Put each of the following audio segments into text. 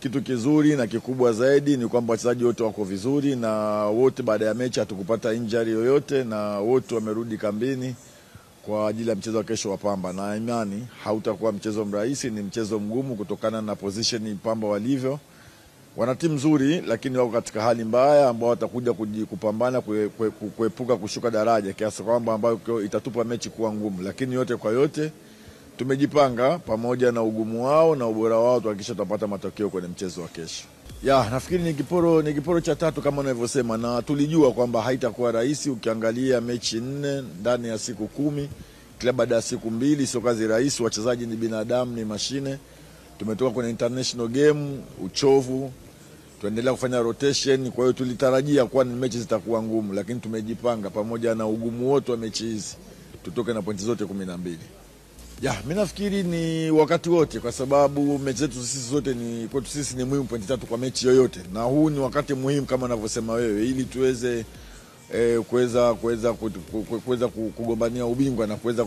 kitu kizuri na kikubwa zaidi ni kwamba wachezaji wote wako vizuri na wote baada ya mechi hatukupata injury yoyote na wote wamerudi kambini kwa ajili ya mchezo wa kesho wa Pamba, na imani hautakuwa mchezo mrahisi, ni mchezo mgumu kutokana na position Pamba walivyo. Wana timu nzuri lakini wako katika hali mbaya ambao watakuja kupambana kuepuka kushuka daraja kiasi kwamba ambayo itatupa mechi kuwa ngumu, lakini yote kwa yote tumejipanga pamoja na ugumu wao na ubora wao tuhakikisha tutapata matokeo kwenye mchezo wa kesho. Nafikiri ni kiporo cha tatu kama unavyosema, na tulijua kwamba haitakuwa rahisi. Ukiangalia mechi 4 ndani ya siku 10 kila baada ya siku 2 sio kazi rahisi. Wachezaji ni binadamu, ni mashine. Tumetoka kwenye international game, uchovu, tuendelea kufanya rotation, kwa hiyo tulitarajia kuwa ni mechi zitakuwa ngumu, lakini tumejipanga pamoja na ugumu wote wa mechi hizi tutoke na pointi zote 12. Mimi nafikiri ni wakati wote, kwa sababu mechi zetu sisi zote kwetu sisi ni muhimu pointi 3 kwa mechi yoyote, na huu ni wakati muhimu kama unavyosema wewe, ili tuweze kuweza kugombania ubingwa na kuweza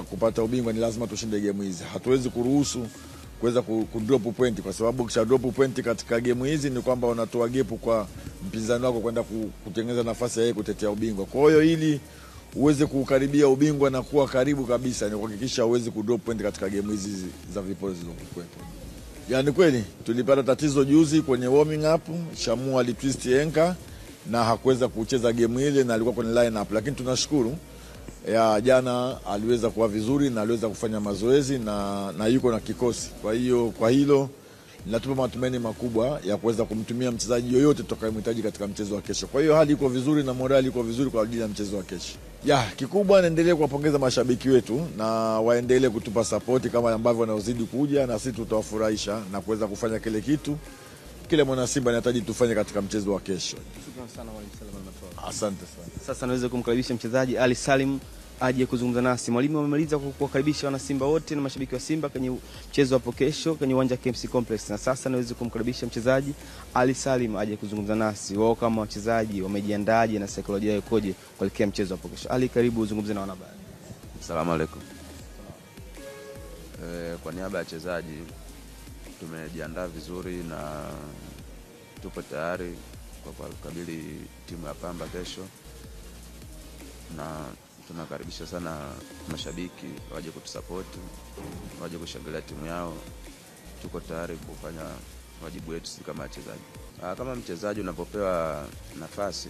kupata ubingwa ni lazima tushinde game hizi. Hatuwezi kuruhusu kuweza kudrop point, kwa sababu kisha drop point katika game hizi ni kwamba unatoa gap kwa mpinzani wako kwenda kutengeneza nafasi yake kutetea ubingwa. Kwa hiyo ili uweze kukaribia ubingwa na kuwa karibu kabisa ni kuhakikisha uweze kudrop point katika game hizi za viporo zilizokuwepo. Ni kweli tulipata tatizo juzi kwenye warming up, Shamu alitwist ankle na hakuweza kucheza game ile na alikuwa kwenye line up, lakini tunashukuru jana aliweza kuwa vizuri na aliweza kufanya mazoezi na yuko na kikosi. Kwa hiyo kwa hilo ninatupa matumaini makubwa ya kuweza kumtumia mchezaji yoyote tutakayemhitaji katika mchezo wa kesho. Kwa hiyo hali iko vizuri na morali iko vizuri kwa ajili ya mchezo wa kesho. Kikubwa naendelee kuwapongeza mashabiki wetu na waendelee kutupa support kama ambavyo wanaozidi kuja, na sisi tutawafurahisha na kuweza kufanya kile kitu kile mwana Simba anahitaji tufanye katika mchezo wa kesho. Shukrani sana Mwalimu Salim Al-Matola. Asante sana. Sasa naweza kumkaribisha mchezaji Ali Salim aje kuzungumza nasi. Mwalimu amemaliza kuwakaribisha wana Simba wote na mashabiki wa Simba kwenye mchezo hapo kesho kwenye uwanja KMC Complex, na sasa naweza kumkaribisha mchezaji Ali Salim aje kuzungumza nasi. Wao kama wachezaji wamejiandaje na saikolojia yao ikoje kuelekea mchezo hapo kesho? Ali, karibu uzungumze na wanahabari. Asalamu alaykum. Kwa niaba ya wachezaji tumejiandaa vizuri na tupo tayari kwa kukabili timu ya Pamba kesho, na tunakaribisha sana mashabiki waje kutusupport, waje kushangilia timu yao. Tuko tayari kufanya wajibu wetu kama wachezaji. Kama mchezaji unapopewa nafasi,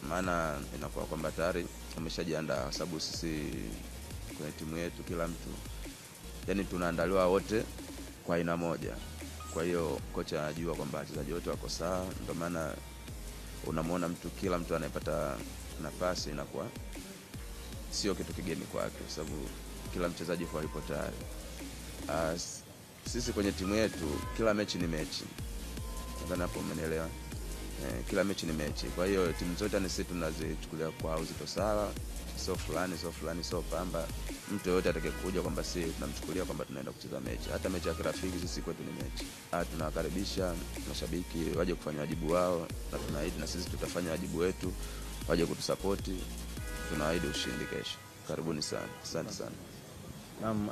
maana inakuwa kwamba tayari umeshajiandaa, kwa sababu sisi kwenye timu yetu kila mtu tunaandaliwa wote kwa aina moja. Kwa hiyo kocha anajua kwamba wachezaji wote wako sawa, ndio maana unamwona kila mtu anayepata nafasi inakuwa sio kitu kigeni kwake, kwa sababu kila mchezaji yupo tayari. Sisi kwenye timu yetu kila mechi ni mechi. Nadhani hapo umenielewa. Kila mechi ni mechi. Kwa hiyo timu zote sisi tunazichukulia kwa uzito sawa. Sio fulani, sio Pamba. Mtu yote atakayekuja kwamba sisi tunamchukulia kwamba tunaenda kucheza mechi. Hata mechi ya kirafiki sisi kwetu ni mechi. Tunawakaribisha mashabiki waje kufanya wajibu wao, na tunaahidi na sisi tutafanya wajibu wetu, waje kutusupport. Tunaahidi ushindi kesho. Karibuni sana. Asante sana. Naam.